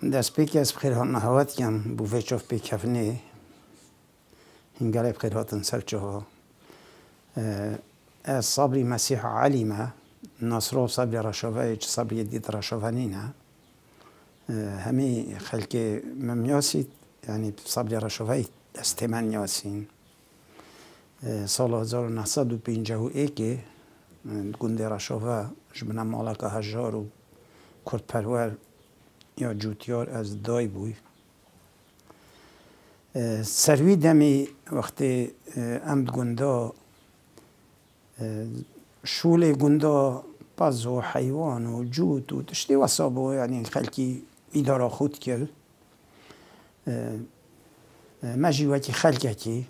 دست پیکی از بخیر ها نهوت کم بوفه چوف پی کفنه هنگاره بخیر هاتن سرچه ها از صبری مسیح علیمه نصره صبری رشوه چه صبری دید رشوه نینه همی خلق ممیاسی یعنی صبری رشوه استمن یاسین سال 1951 گنده رشوه جبنا مالک هجار و کرد پرور یا جوتیار از دای بوی سروی دمی وقتی امد گنده شول گنده پز و حیوان و جوت و تشتی وصابو یعنی خلکی اداره خود کرد مجی وکی خلکی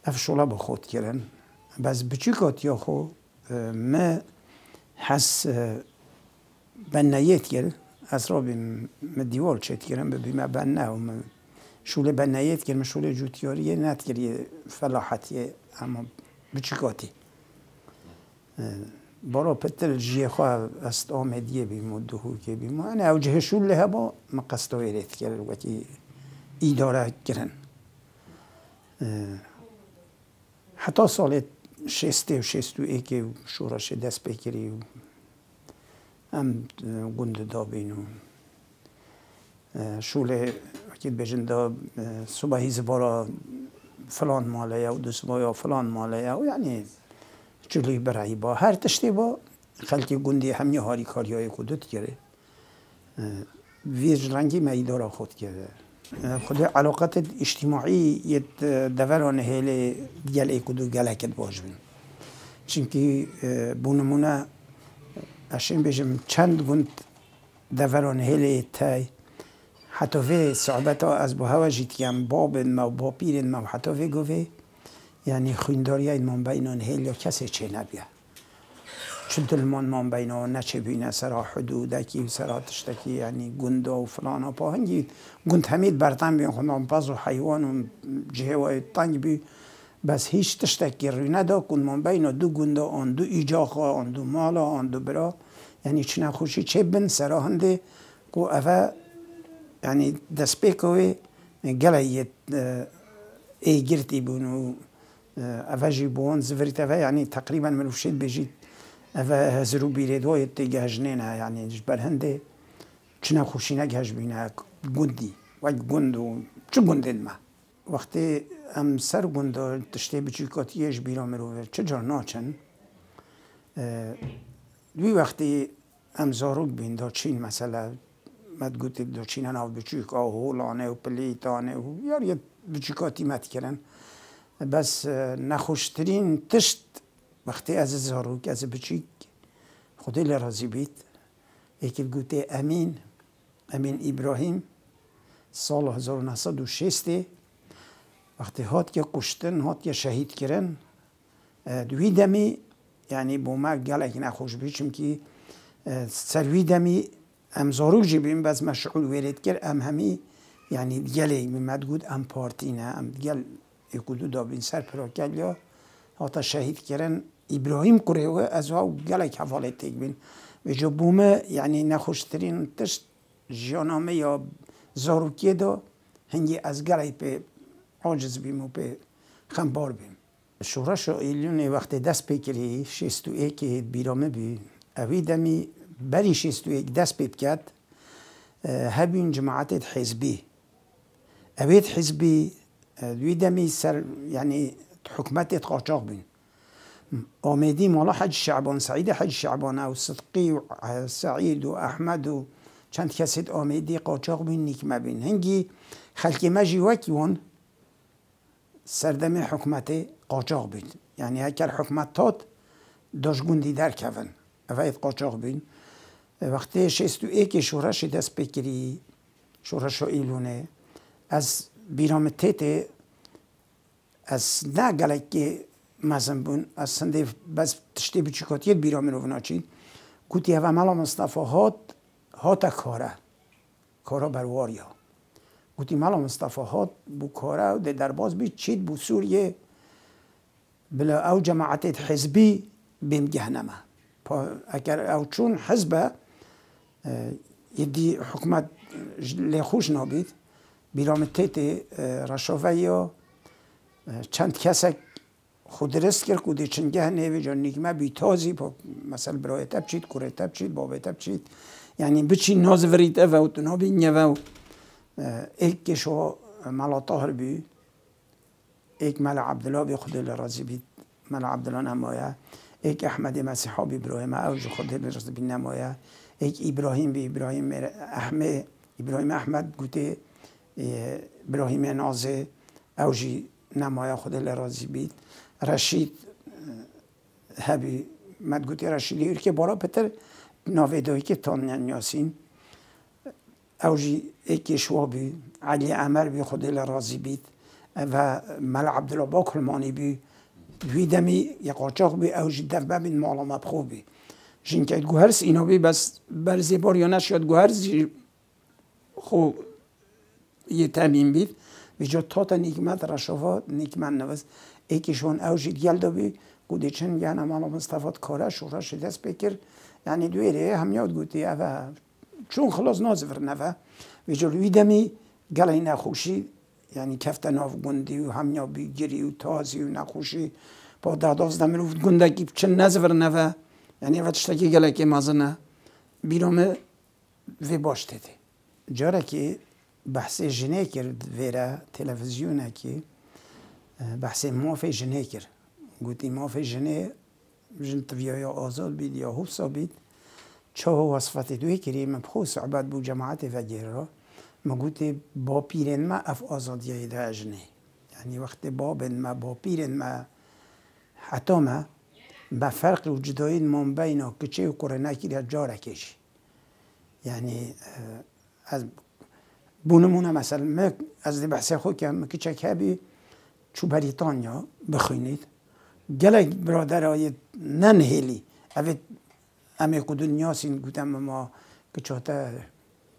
افشولا با خود کردن بس بچیکات یا خو ما حس بنایت کرد از را بیم دیوال چت کردن ببیم بناه و شوله بنایت کردن شوله جوتیاریه نت کردی فلاحتیه اما بچیکاتی برا پتر جیه خواه است آمدیه بیم و دهو که بیم انا اوجه شوله با مقصدویرت کرد وکی اداره کردن حتی سال 60 و 61 شورش دست بکری و هم گنده دابین و شوله وقتی بجنده صبحی زبارا فلان ماله و دو صبحی فلان ماله و یعنی جلوی برای با هر تشتی با خلقی گنده همی هاری کاریای کدوت کرده ویج رنگی میدارا خود کرده خود علاقات اجتماعی یه دوران هیل گل ایکودو گلکت باش بین چونکی بونمونه اشین بجم چند گند دوران هیل تای حتی وی صحبت ها از با هوا جیت کم بابن ما و با پیرن ما و حتی وی گوه یعنی خوینداری این من بینان هیل یا کسی چه نبیه چون دلمان من بینان نچه بینه سرا حدودکی و سرا تشتکی یعنی گنده و فلان و پا هنگی گند همید برتن بین خونان پاز و حیوان و جهه و تنگ بی بس هیچ تشتکی روی ندا کن من بین دو گنده آن دو ایجاقا آن دو مالا آن دو برا یعنی چه نخوشی چه بن سرا هنده که اوه یعنی دست بکوه گلایت ایگرتی بون و اوه جی بون زفریت اوه یعنی تقریبا مروفشید بجید اوه هزرو بیردوی تیگه جنینه یعنی جبر هنده چه نخوشی نگهش بینه گندی و گندو چه گندید ما وقتی ام سر گنده تشتی بچیکاتیش بیرا مروه چه جار ناچن دوی وقتی ام زاروک بین دا چین مثلا مد گوتی دا چین ناو بچیک هولانه و پلیتانه و یار یه بچیکاتی مد کرن بس نخوشترین تشت وقتی از زاروک از بچیک خدای لرازی بید یکی گوتی امین ابراهیم سال 1906 وقتی هات که کشتن هات که شهید کردن دوی دمی یعنی با ما گلک نخوش بیچم که سروی دمی ام زاروک جی بیم بس مشغول ویرد کرد ام همی یعنی گلی میمد گود ام پارتینه ام گل یکودو دابین سر پراکل یا هاتا شهید کردن ابراهیم کره و از ها گلک حواله تک بین و جو بومه یعنی نخوشترین تشت جانامه یا زاروکیه دا هنگی از گلی پی عاجز بیم و پی خمبار بیم شورش ایلیون وقت دست بکری 61 بیرامه بی اوی دمی بری 61 دست بکرد هبین جماعت حزبی اوید حزبی دوی دمی سر یعنی حکمت قاچاق بین آمدی مالا حج شعبان سعید حج شعبان او صدقی و سعید و احمد و چند کسی آمدی قاچاق بین نیکمه بین هنگی خلکی مجی وکیون سردم حکمت قاچاق بین یعنی اگر حکمت تاد داش گوندی در کون اوید قاچاق بین وقتی 61 شورش دست بکری شورش ایلونه از بیرام تیت از نه گلک مزن بون از سنده بس تشتی بچیکاتیت بیرام رو ناچین گوتی اوه ملا مصطفى هات کارا برواریا گوتی ملا مصطفى هات بو کارا و در باز بی چید بو سوریه بلا او جماعت حزبی بیم گهنمه اگر او چون حزبه یدی حکومت لخوش نابید بیرام تیت رشاوه یا چند کسک خود درست کرد کودی چنگه نیوی جا نیکمه بی تازی با مثلا برای تب چید کره تب چید بابه تب چید یعنی بچی ناز ورید او تنابی نیوه ایک کشو ملا طاهر بی ایک ملا عبدالله بی خود راضی بید ملا عبدالله نمایه ایک احمد مسیحا بی ابراهیم اوج خود راضی بی نمایه ایک ابراهیم بی ابراهیم احمد گوته ابراهیم نازه اوجی نمایه خود راضی بید رشید هبی مدگوتی رشیدی که بارا پتر ناویدایی که تان یاسین اوجی ایکی شوابی علی عمر بی خود راضی بید و ملا عبدالله با کلمانی بی ویدمی یا قاچاق بی اوجی دفبه بین مالا مبخوب بی جنکه گوهرس اینا بی بس برزی بار یا نشید گوهرس خو یه تمیم بید بجا تا نیکمت رشافات نیکمت نوست ایکیشون اوجی دیل دا بی گودی چند یعنی مالا مصطفات کاره شورش دست بکر یعنی دویره همیاد گوتی اوه چون خلاص نازور نوه بجا ویدمی گلی نخوشی یعنی کفت ناف گندی و همیا بیگیری و تازی و نخوشی با داداز دمرو گندگی چند نزور نوه یعنی وقتشتاکی گلی که مازنه بیرامه وی باشته دی جاره که بحث جنه کرد ویره تلویزیونه که بحث مافی جنه کرد گوتی مافی جنه جن طبیعی آزاد بید یا حفظا بید چه وصفت دوی کری من بخو صعبت بو جماعت وگیره ما گوتی با پیرن ما اف آزادیه ده جنه یعنی وقت بابن ما با پیرن ما حتی ما با فرق و جدایین من بینا کچه و قرنه کری جاره کشی یعنی از بونمونه مثلا ما از دی بحث خود که کچک هبی چو بریتانیا بخوینید گلک برادرای ننهیلی اوید امی که دنیا سین گوتم ما کچاته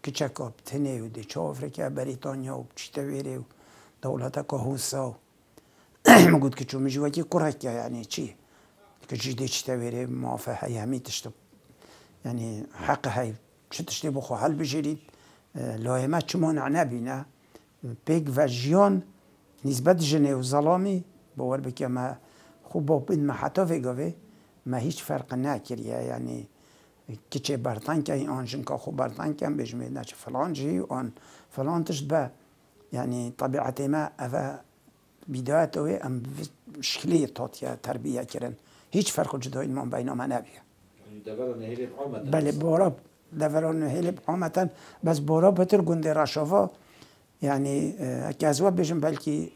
کچک آب تنه و دی چه افریقیا بریتانیا و چیتا ویره و دولت که حوصا ما گوت که چو مجوه که کرکه یعنی چی که جیده چیتا ویره موافه های همی تشتا یعنی حق های چه تشتی بخو حل بجرید لایمه چما نبینه پیگ و جیان نسبت جنه و ظلامی باور بکه ما خوب با بین ما حتی وگاوه ما هیچ فرق نکریه یعنی که چه برطن که این آنجن که خوب برطن که بجمه نه چه فلان جی آن فلان تشت به یعنی طبیعت ما اوه بدایت اوه ام شکلی تاتیه تربیه کرن هیچ فرق جدای ما بین ما نبیه بله بارا دوران هیلب عامتا بس بارا بتر گنده رشاوا یعنی که از وقت بیشن بلکی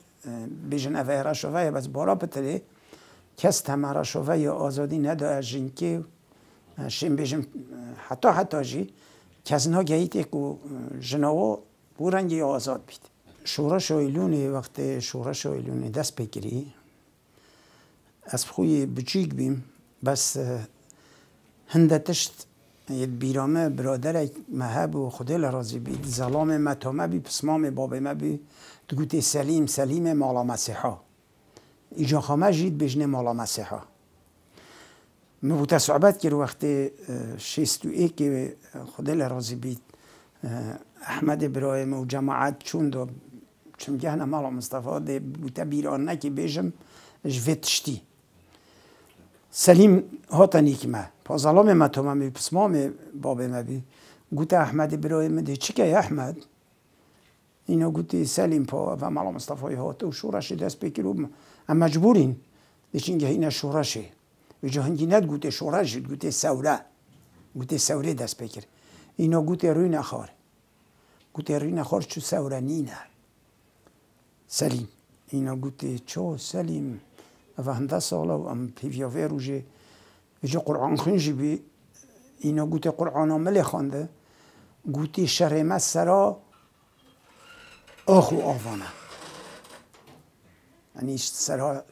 بیشن اوه رشاوا بس بارا بتره کس تمه رشاوا یا آزادی ندا جنکی شیم بیشن حتی جی کس نا گهیتی که جناوا بورنگی آزاد بید شورش ایلونی وقت شورش ایلونی دست بگیری از خوی بچیک بیم بس هندتشت بیرامه برادر مهب و خدا لرازی بید ظلام متامه بی پسمام بابه ما بی تگوتی سلیم مالا مسیحا ایجا خامه جید بجنه مالا مسیحا مبوتا صحبت کرد وقت شیستو ای که خدا لرازی بید احمد ابراهیم و جماعت چون دو چون مالا مصطفی ده بوتا بیران نکی بیجم جویتشتی سلیم هاتنی که ما پا ظلام ما تو ما پسمام بابه ما بی گوته احمد ابراهیم ده چی که احمد اینا گوته سلیم پا و مالا مصطفی هات و شورش دست بکرو اما مجبورین دیشین که اینا شورشه و جهانگی ند گوته شورش گوته سوره دست بکر اینا گوته روی نخار چو سوره نینه سلیم اینا گوته چو سلیم و هنده سالا و ام پیویاوه روژه ایجا قرآن خونجی بی اینا گوته قرآن عمل خونده گوته شرمه سرا آخو آوانه یعنی سرا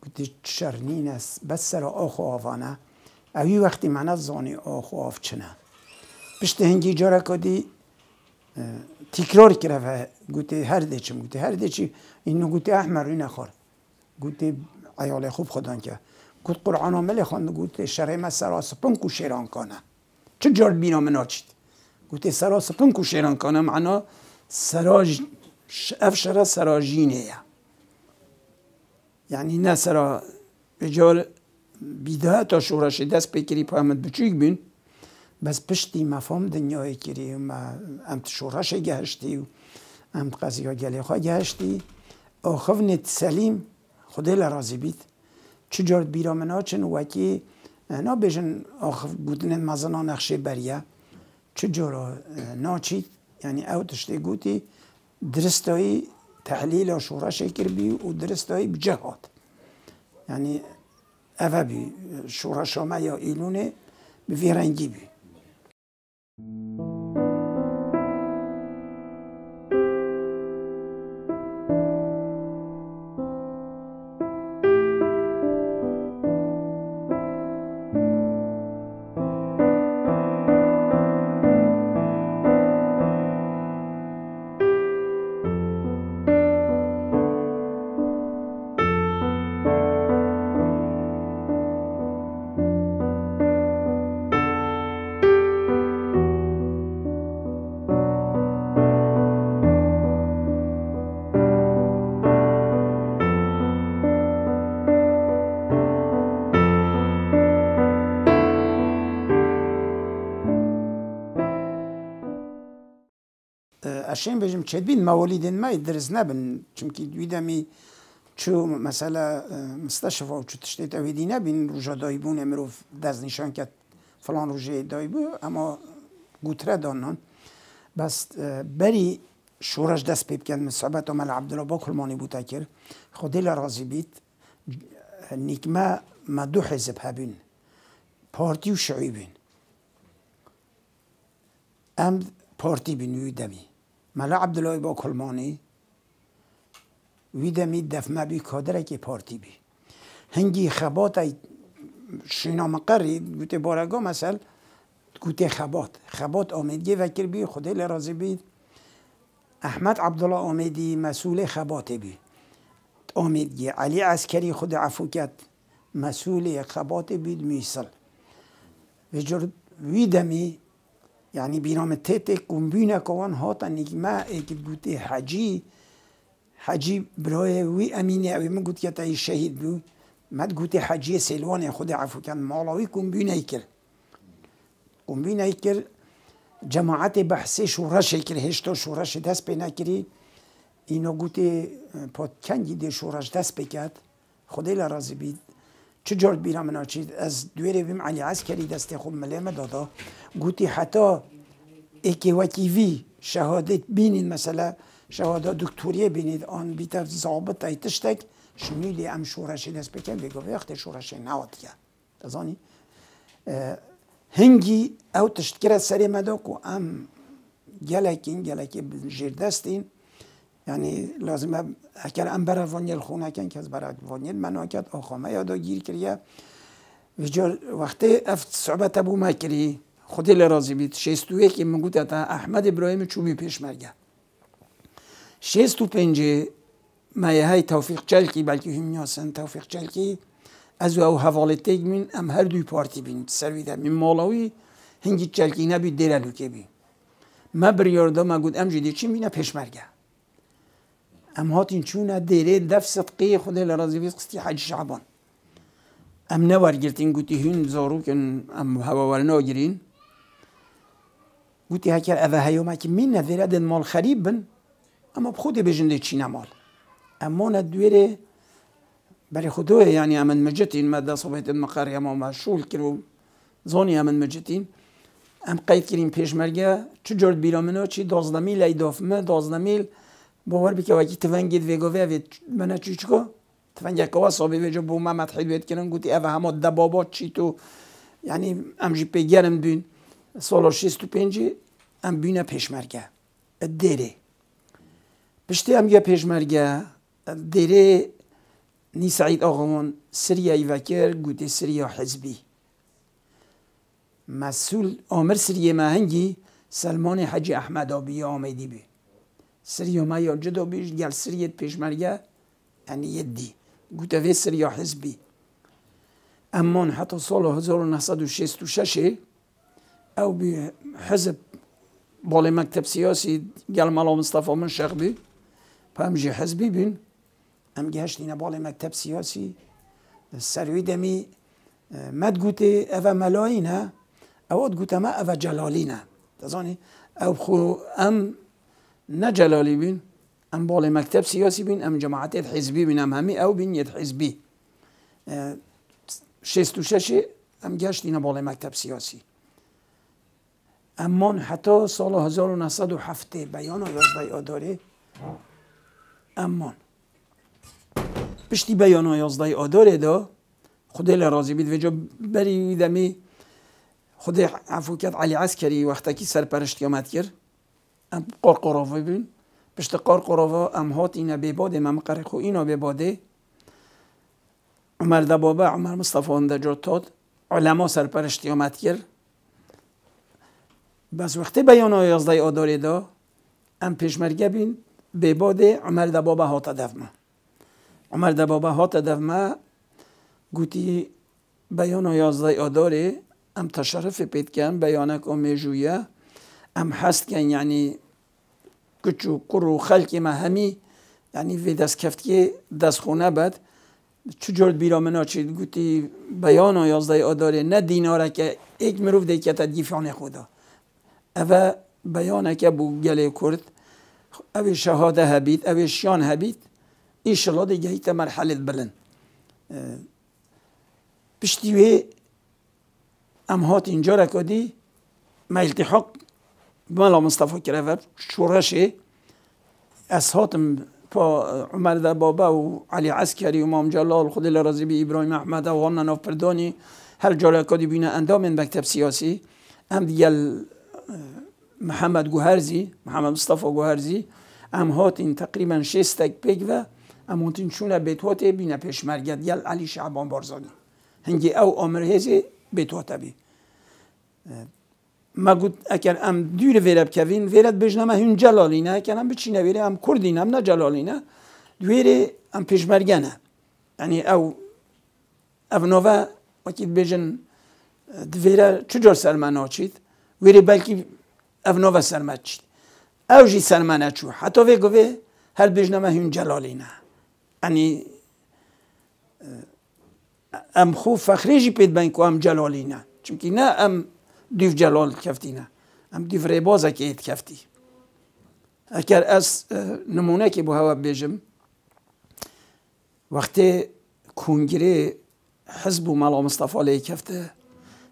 گوته شرنین است بس سرا آخو آوانه اوی وقتی من زانی آخو آف چنه پشت هنگی جاره کدی تکرار کرده و گوته هر دیچم گوته هر دیچی اینو گوته احمر روی نخور گوته ایاله خوب خدان که گوت قرآن عمل خواند گوته شرم سرا سپنگ و شیران کنه چه جار بینا مناچید گوته سرا سپن کو شیران کنه معنا سراج افشرا سراجینه یعنی نه سرا بجار بیده تا شورش دست بکری پایمت بچوک بین بس پشتی مفهوم دنیای کری و ام شورش گهشتی و ام قضیه گلی خواه گهشتی آخونت سلیم خدا لرازی بید چجورد بیرامنا چن وکی نا بجن آخف بودن مزنا نقشه بریه چجورا ناچید یعنی او تشتی گوتی درستایی تحلیل و شورش کر بی و درستایی بجهاد یعنی اوه بی شورش همه یا ایلونه به رنگی بی اشین بجم چه بین مواليدن ما يدرس نبن چونکی دویدمی چو مثلا مستشفى و چو تشتیت اویدی نبین روژا دایبون امروف دست نشان کرد فلان روژه دایبو اما گوتره دانان بس بری شورش دست پیب کن صحبت عمل عبدالله با کلمانی بوده کرد خودی لرازی بید نیکمه ما دو حزب هبین پارتی و شعی بین ام پارتی بین ویدمی ملا عبدالله با کلمانی ویدمی دفمه بی کادره که پارتی بی هنگی خبات شینا مقری گوته بارگاه مثل گوته خبات آمدگی وکر بی خودی لرازی بید احمد عبدالله آمدی مسئول خبات بی آمدگی علی عسکری خود عفو کرد مسئول خبات بید میسل وجر ویدمی یعنی بینام تیت کمبینه کوان هاتا نگمه ایک گوته حجی برای وی امینه اوی من گوت که تایی شهید بو مد گوته حجی سلوان خود عفو کن مالاوی کمبینه ایکر جماعت بحثی شورش ایکر هشتا شورش دست پی نکری اینا گوته پادکنگی ده شورش دست بکد خودی لرازی بید چجورد بیرم ناچید از دویره بیم علی عسکری دست خوب ملیم دادا گوتی حتی ایکی وکی وی شهادت بینید مثلا شهادت دکتوریه بینید آن بیتا ضابط ای تشتک شمیلی ام شورشی دست بکن بگو وقت شورشی نواد که تزانی هنگی او تشتکره سری مدا کو ام گلکی جیر دستین یعنی لازمه اگر ام برای وانیل خونه کن که از برای وانیل منو کرد آخامه یادا گیر کریه وقتی افت صحبت ابو مکری خودی لرازی بید 61 که من گوتم احمد ابراهیم چوبی پیشمرگه 65 مایه های توفیق چلکی بلکه هم نیاسن توفیق چلکی از او حواله تیگ من ام هر دوی پارتی بین سرویده من مالاوی هنگی چلکی نبید دیرلو که بین ما بریارده ما گود ام جدی چی بینه پیشمرگه ام هاتین چونه دیره دف صدقی خودی لرازی بید قسطی حج شعبان ام نوار گرتین گوتی هون زارو کن ام هوا ورنا گرین گوتی هکر اوه هیومه که من نذیره دن مال خریب بن اما بخود بجنده چی نمال اما ندویره برای خدوه یعنی امن مجتین ماده صبحت المقاری اما مشغول کرو زانی امن مجتین ام قید کریم پیشمرگه چو جرد بیرامنه چی 12 میل ایدافمه 12 میل باور بکه وکی تفنگید ویگوه منه چیچکو تفنگه که واسابی ویجا بو ما متحید وید کنن گوتی اوه همه دبابات چی تو یعنی ام جی پیگرم بین سال 65 ام بینه پیشمرگه دیره پشتی ام یه پیشمرگه دیره نی سعید آقامان سریعی وکر گوتی سریع حزبی مسئول آمر سریع مهنگی سلمان حجی احمد آبی آمدی بی سریع ما یا جدا بیش گل سریع پیشمرگه یعنی یدی گوته وی سریع حزبی اما حتی سال 1966 او بی حزب بالي مكتب سياسي قال مالا مصطفى من شغبي فهمجي حزبي بين ام جهشتينا بالي مكتب سياسي السروي دمي ما تقولي افا ملاينا او تقولي ما افا جلالينا تزاني او خو ام نجلالي بين ام بالي مكتب سياسي بين ام جماعات حزبي بين ام همي او بين يد حزبي شست و شش ام گشتینا بالای مکتب سیاسی اما حتی سال 1907 بیان 11 آذر اما پشتی بیان 11 آذر دا خدا راضی بید وجا بری دمی خدا عفو کرد علی عسکری وقتی که سرپرشتی آمد کرد ام قرقراوی بین پشت قرقراوا ام هات اینا بباده من قرقو اینا بباده عمر دبابه عمر مصطفى اندجا تاد علما سرپرشتی آمد کرد بس وقتی بیان 11 آذر دا ام پیشمرگه بین بباده عمر دبابه هات دفمه عمر دبابه هات دفمه گوتی بیان 11 آذر ام تشرف پید کن بیانک میجویه ام حست کن یعنی کچو کرو خلق ما همی یعنی وی دست کفتی دست خونه بد چجور بیرامنا چید گوتی بیان 11 آذر نه دیناره که یک مروف دیگه تا دیفان خدا اوه بیانه که بو گله کرد اوه شهاده هبید اوه شیان هبید ایشالله دیگه هیت مرحله بلند پشتیوه ام هات اینجا رکادی ما التحاق مالا مصطفى کرده شورشه از هاتم با عمر دبابه و علی عسکری و امام جلال خود راضی بی ابراهیم احمد و هانا نافپردانی هر جا کادی بینه اندام مکتب سیاسی هم دیگل محمد گوهرزی محمد مصطفى گوهرزی هم هاتین تقریبا 6 پیگ و هم هاتین شونه بیتواته بینه پیشمرگه دیگل علی شعبان بارزانی هنگی او امر هزی بیتواته بی ما گفت اگر ام دور ویرب کوین ویرد بجنم هون جلالینه اگر ام بچینه ویره ام کردینه ام نه جلالینه دویره ام پیشمرگنه یعنی او نوه وقتی بجن دویره چجور سرمنه چید ویره بلکی او نوه سرمنه چید او جی سرمنه چو حتی وی گوه هر بجنم هون جلالینه یعنی ام خوب فخریجی پید بین که ام جلالینه چونکه نه ام دیو جلال کفتینه ام دیو ریبازه که اید کفتی اگر از نمونه که با هوا بیجم وقتی کنگره حزب و ملا مصطفى علیه کفته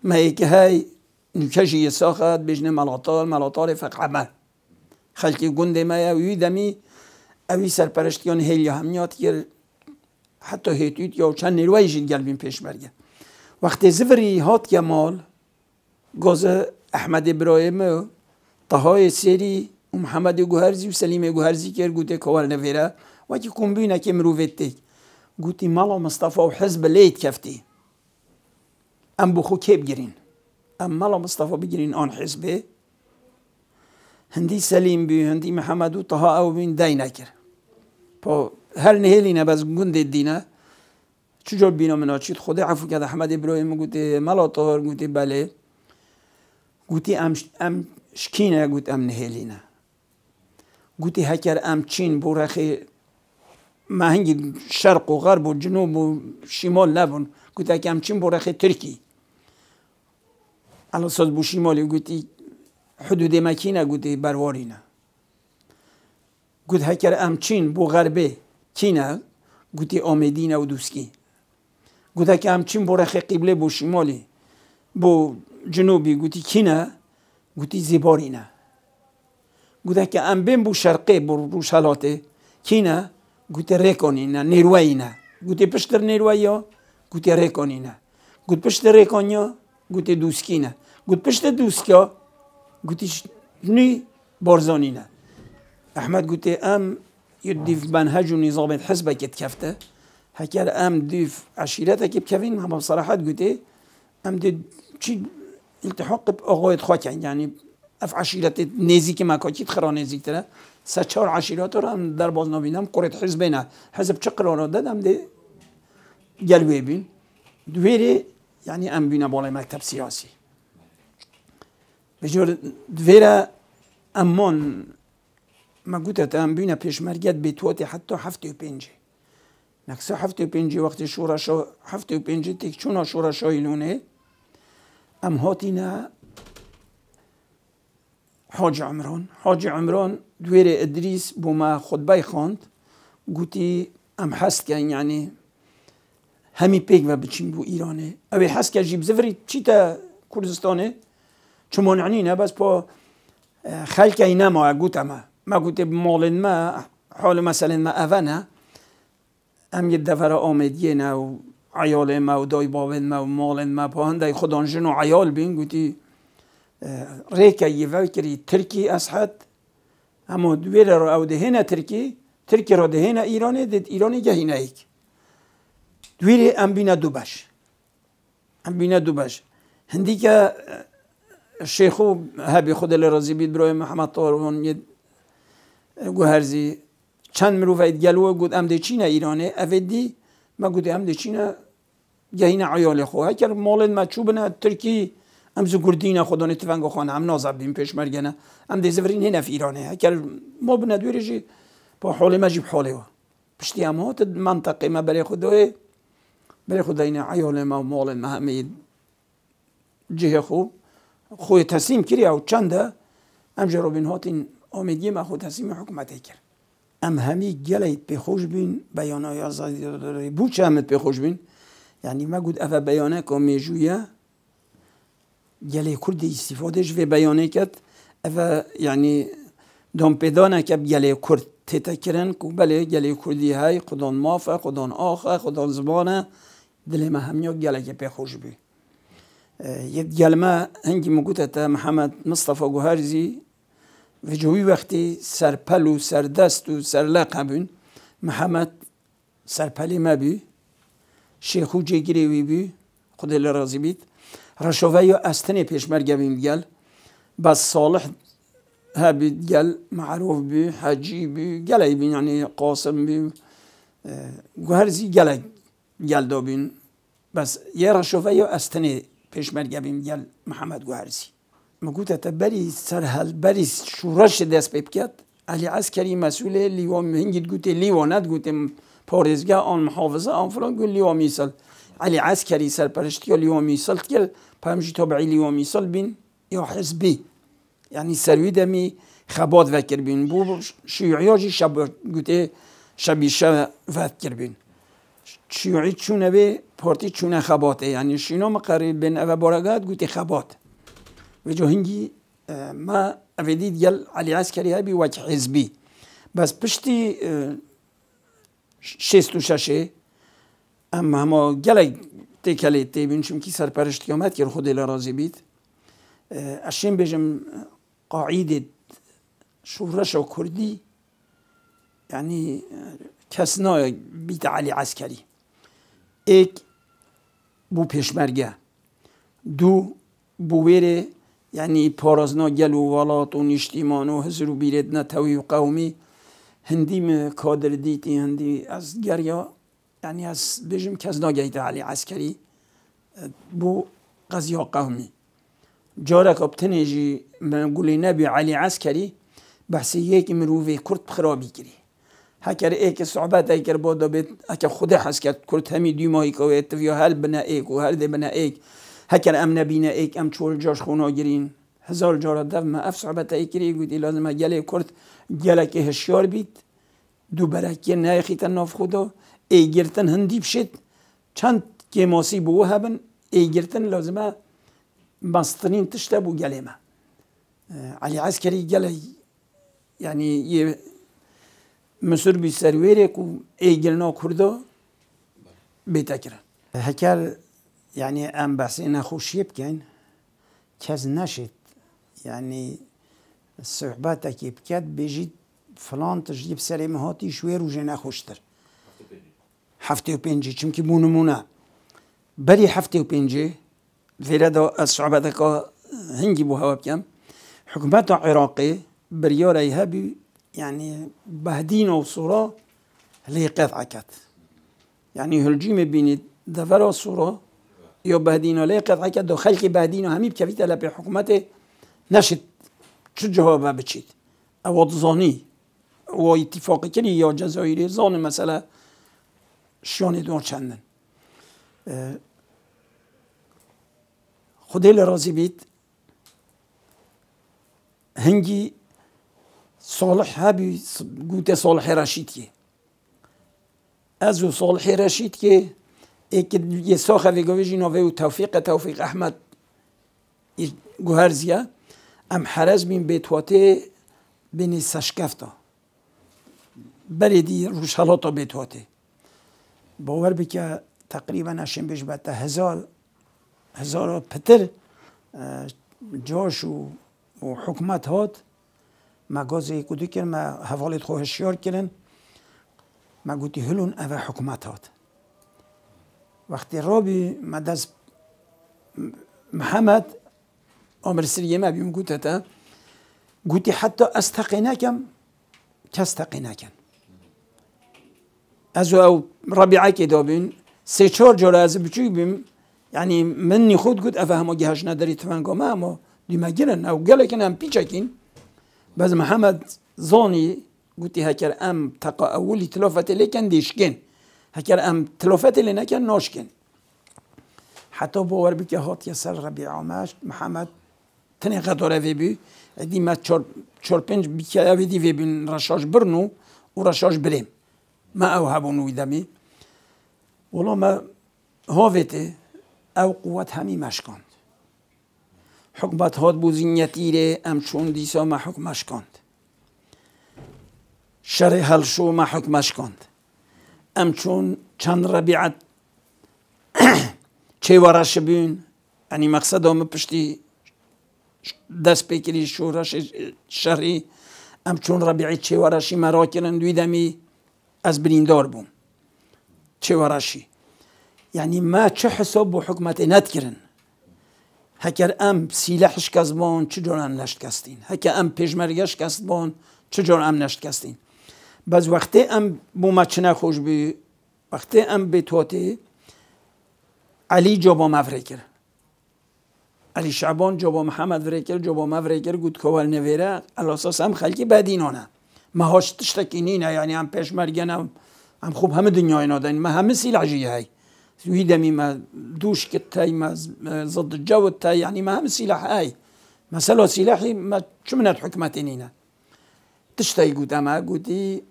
ما ایک های نکجی ساخت بجنه ملاتار فقع عمل خلقی گنده ما اوی دمی اوی سرپرشتیان هیلی همیات که حتی هیتویت یا چند نیروی جید گلبین پیش برگه وقتی زوری هات گمال گاز احمد ابراهیم و طهای سری و محمد گوهرزی و سلیم گوهرزی که گوته کول نویره و که کمبینه که مروفت تک گوتی مالا مصطفى و حزب لیت کفتی ام بخو که بگیرین ام مالا مصطفى بگیرین آن حزبه هندی سلیم بی هندی محمد و طها او بین دای نکر پا هر نهیلینه بس گنده دینه چجور بینا مناچید خود عفو کرد احمد ابراهیم گوته مالا طهر گوته بله گوتی ام شکینه گوت ام نهیلینه گوتی هکر ام چین بورخی ما هنگی شرق و غرب و جنوب و شمال نبون گوتی هکر ام چین بورخی ترکی الان ساز بو شمالی گوتی حدود مکینه گوتی بروارینه گوت هکر ام چین بو غربه کینه گوتی آمدینه و دوسکی گوت هکر ام چین بورخی قبله بو شمالی بو جنوبی گوتی کینه گوتی زیبارینه گوته که ام بین بو شرقه بو شلاته کینه گوتی ریکانینه نیروینه گوتی پشتر نیرویا گوتی ریکانینه گوت پشتر ریکانیا گوتی دوسکینه گوت پشتر دوسکیا گوتی نی بارزانینه احمد گوتی ام یدیف منهج و نظام الحزب که کفته هکر ام دیف عشیرته که بکوین هم بصراحت گوتی ام دی چی التحاق آقایت خواه کن یعنی اف عشیرت نزیک مکاکیت خرا نزیک تره سه چهار عشیرات رو هم در باز نبینم قرد حزبه نه حزب چه قرار دادم ده گلوه بین دویره یعنی ام بینه بالای مکتب سیاسی بجور دویره امان ما قلت ام بينا پیشمرگت بتواتي حتى 75 نكسا 75 وقت شورشا 75 تك چونا شورشايلونه ام هاتينا حاج عمران دوير ادريس بوما خطبه خواند قلتي ام حست كان يعني همي بيك و بچين بو ايرانه اوه حست كان جيب زفري چيتا كردستانه چمون عنينه بس با خلق اينا ما قلت ما قلت بمالن ما حال مثلا ما اوانه ام یه دفعه آمدیه و عیال ما و دای باون ما و مالن ما پا هنده خودان جن و عیال بین گوتی ریکه یه وکری ترکی اسحد اما دویره رو او دهینه ترکی رو دهینه ایرانه دید ایرانی گهینه ایک دویره ام بینه دو بش هندی که شیخو هبی خود لرازی بید برای محمد طارون یه گوهرزی چند مروفید گلوه گود ام ده چینه ایرانه اودی ما گود ام ده چینه گهینه عیال خواه هکر مالن ما چوبنه ترکی ام زگردینه خودانه تفنگو خانه ام نازب بیم پیش مرگنه ام ده زورین هنه فی ایرانه هکر ما بنا دویرجی با حاله ما جیب حاله و پشتی ام هات منطقه ما برای خدای نه عیال ما و مالن ما همه جه خوی تسلیم کری او چنده ام جرابین هاتین آمدی ما خود تسلیم حکومت کرد ام همی گلید به خوش بین بیانای آزادی داره بو چه همت به خوش بین یعنی ما گود اوه بیانه که میجویه گلی کردی استفاده و بیانه کد اوه یعنی دام پیدانه که گلی کرد تیتا کرن که بله گلی کردی های خودان مافه خودان آخه خودان زبانه دل ما همیا گلی که به خوش بین یه گلمه هنگی مگوته تا محمد مصطفى گوهرزی و جوی وقتی سرپل و سردست و سرلق بین محمد سرپلی ما بی شیخو جگری وی بی خود لرازی بید رشوه یا استنی پیشمرگه بیم گل بس صالح ها بید گل معروف بی حجی بی گلی بین یعنی قاسم بی گوهرزی گل دا بین بس یه رشوه یا استنی پیشمرگه بیم گل محمد گوهرزی ما گوته تا بری سرحل بری شورش دست بکد علی عسکری مسئوله لیوان هنگید گوته لیوانت گوته پارزگاه آن محافظه آن فلان گوته لیوان میسال علی عسکری سرپرشتی یا لیوان میسال تگل پامجی تابعی لیوان میسال بین یا حزبی یعنی سروی دمی خبات وکر بین بو شیوعیاجی شب گوته شبیشه وکر بین شیوعی چونه به پارتی چونه خباته یعنی شینا مقرر بین او بارگات گوته خبات و جو هنگی ما افیدید گل علی عسکری های بی وجه حزبی بس پشتی 66 اما همه گلی تکلی تیبین چون کی سرپرشتی آمد که خود لرازی بید اشیم بجم قاعده شورش و کردی یعنی کس نای بیت علی عسکری ایک بو پیشمرگه دو بو ویره یعنی پارازنا گل و ولات و نشتیمان و حزر و بیرد نتوی و قومی هندیم کادر دیتی هندی از گریا یعنی از بجم کس ناگهیت علی عسکری بو قضیه قومی جارک ابتنیجی من گولی نبی علی عسکری بحثی یک مروفی کرد خرابی کری هکر ایک صحبت ایکر بادا بیت اکر خود حس کرد کرد همی دیمایی که اتفیا هل بنا ایک و هل ده بنا ایک هکر ام نبینه ایک ام چول جاش خونا گرین هزار جارت دف ما اف صحبت ایکری گویدی لازم گله کرد گله که هشیار بیت دو برکی نایخیت ناف خدا ای گرتن هندی بشید چند که ماسی بو هبن ای گرتن لازمه مستنین تشته بو گله ما علی عسکری گله یعنی یه مصر بی سرویره که ای گرنا کرده بیتا کرن هکر یعنی ام بحثی نخوشی بکن کس نشد یعنی صحبت که بکد بجید فلان تجدیب سری مهاتی شوی روژه نخوشتر 75 چونکه بونمونه بری 75 فیردا از صحبت که هنگی بو هوا بکم حکومت عراقی بریاره هبی يعني بهدين أو صورة اللي قطعة كات يعني هالجيم بين دفرة صورة يو بهدين ولا قطعة كات دو خلق بهدين وهمي بكفيت على بحكومته نشت چه جواب بچید اواد زانی و اتفاقی کنی یا جزایری زان مثلا شیان دو چندن خدای لرازی بید هنگی صالح هبی گوته صالح رشید که از او صالح رشید که یه ساخه ویگوی جناوه و توفیق احمد گوهرزیه ام حرز بین بیتواته بین سشکفتا بریدی روشالاتا بیتواته باور بکه تقریبا اشیم بیش بته هزار پتر جاش و حکمت هات ما گازی کدی کردن ما حوالت خو هشیار کردن ما گوتی هلون اوه حکمت هات وقتی رابی ما دست محمد عمر سریه ما بیم گوتی حتی استقی نکم کستقی نکن از او ربیعه که دابین 3-4 جاره از بچوی بیم یعنی منی خود گوت افهمو گهش نداری تفنگا ما اما دیمه گیرن او گله کن هم پیچکین باز محمد زانی گوتی هکر ام تقا اولی تلافت لیکن دیشکن هکر ام تلافت لی نکن ناشکن حتی باور بی که هات یسر ربیع آمش محمد تنی قطاره وی بی دی ما 4-5 بی که اوی دی وی بین رشاش برنو و رشاش بریم ما او هبونوی دمی ولی ما هاویته او قوت همی مشکاند حکمت هات بوزینیتی ره ام چون دیسا ما حکمش کند شر حل شو ما حکمش کند ام چون چند ربیعت چه ورش بین یعنی مقصد هم پشتی دست بکری شورش شهری ام چون ربیعت چه ورشی مرا کنن دوی دمی از بریندار بوم چه ورشی یعنی ما چه حساب با حکمت ند کرن هکر ام سیلحش کسبان چجور ام نشت کستین هکر ام پیشمرگش کسبان چجور ام نشت کستین باز وقتی ام بو ما چنه خوش بی وقتی ام به توته علی جابا مفرکر علی شعبان جابا محمد فرکر جابا مفرکر گود کول نویره الاساس هم خلکی بدینانه ما هاش تشتکینینه یعنی هم پیشمرگن هم خوب همه دنیای نادن ما همه سیلح جیه های وی دمی ما دوش کتای ما ضد الجو تای یعنی ما هم سلاح های مثلا سلاحی ما چه منت حکمتینینه تشتای گود اما گودی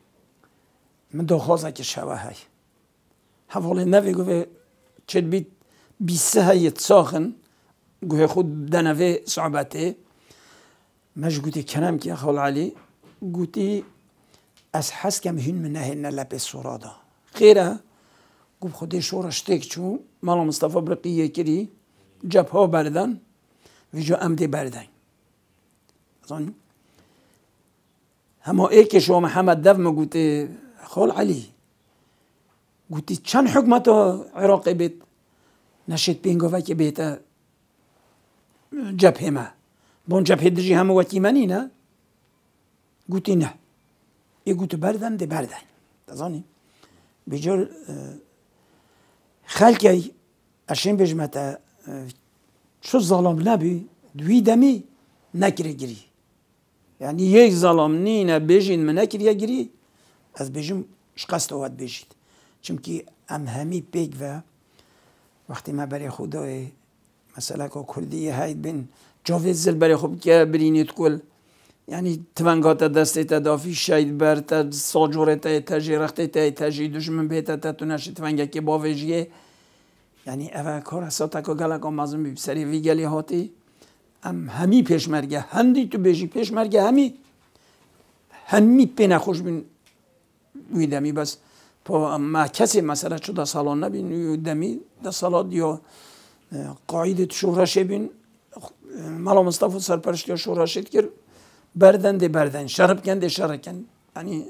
من دو خوازه که شوه های حوالی نوی گوه چه بید بیسه های تساخن گوه خود دنوی صعبته ماش گودی کنم که خال علی گودی از حس کم هین من نهین لب سرادا خیره گفت خودی شورش تک چون مالا مصطفى برقیه کری جبه ها بردن و جو امده بردن ظن هما ایک شو محمد دف ما گوته خال علی گوتی چند حکمت عراقی بیت نشید بینگوه که بیت جبه ما بون جبه درجی همه وکی منی نه گوتی نه ای گوته بردن ده بردن ظنی بجور خلکی اشین بجمتا چو ظالم نبی دوی دمی نکره گری یعنی یک ظالم نینه بجین من نکره گری از بجم شقست اواد بجید چونکی ام همی پیگ و وقتی ما برای خدای مثلا که کردی هاید بین جاوز زل برای خوب که برینید کل یعنی تونگات دسته تدافی شاید بر تا ساجوره تا تجی رخته تا تجی دشمن بیتا تا تو نشی تونگه که باویجیه یعنی اوه کار اساتا که گلک آمازم بی سری وی گلی هاتی همی پیشمرگه هندی تو بیجی پیشمرگه همی پی نخوش بین ویدمی بس پا ما کسی مثلا چو دا سالان نبین ویدمی دا سالات یا قاعده شورشه بین مالا مصطفى سرپرشتی شورشید کرد بردن ده بردن شرب کن ده شرب کن یعنی